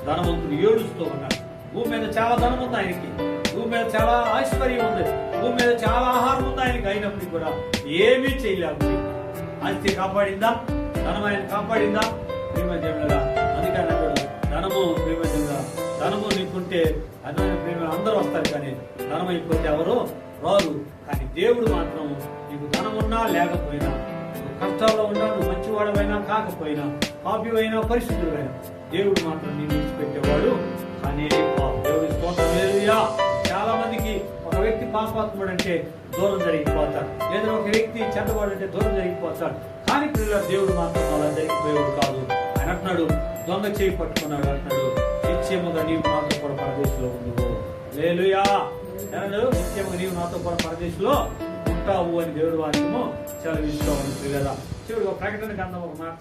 ధనవంతుడు ఏడుస్తూ ఉన్నాడు. భూమి మీద చాలా ధనం ఉంది ఆయనకి, భూమి మీద చాలా ఐశ్వర్యం ఉంది, భూమి మీద చాలా ఆహారం ఉంది ఆయనకి. అయినప్పటికీ కూడా ఏమీ చేయలేకపోయింది. ఆస్తి కాపాడిందా? ధనం ఆయన కాపాడిందా? ప్రేమజనులారా, అందుకే అన్నాడు ధనము ప్రేమజనులారా, ధనము నీకుంటే అన్నమైన ప్రేమ అందరూ వస్తారు, కానీ ధనం అయిపోతే ఎవరు రాదు. కానీ దేవుడు మాత్రం నీకు ధనం ఉన్నా లేకపోయినా, నువ్వు కష్టాల్లో ఉన్నా, నువ్వు మంచివాడమైనా కాకపోయినా, పాపివైనా పరిశుద్ధుడైనా, దేవుడు మాత్రం నేను విడిచిపెట్టేవాడు కానీ దేవుడి స్తోత్రం హల్లెలూయా. చాలా మందికి ఒక వ్యక్తి పాపాత్ముడు అంటే దూరం జరిగిపోతాడు, లేదా ఒక వ్యక్తి చెడ్డవాడు అంటే దూరం జరిగిపోతాడు. కానీ పిల్లల దేవుడు మాత్రం అలా జరిగిపోయేవాడు కాదు. ఆయన అంటున్నాడు, దొంగ చేయి పట్టుకున్నాడు, అంటున్నాడు నిత్యముగా నీవు నాతో కూడా పరదేశంలో ఉండు. హల్లెలూయా. నిత్యముగా నీవు నాతో కూడా పరదేశంలో ఉంటావు అని దేవుడు వాక్యము సెలవిస్తూ ఉంది. పిల్లల చివరి ప్రకటన గ్రంథం ఒక మాట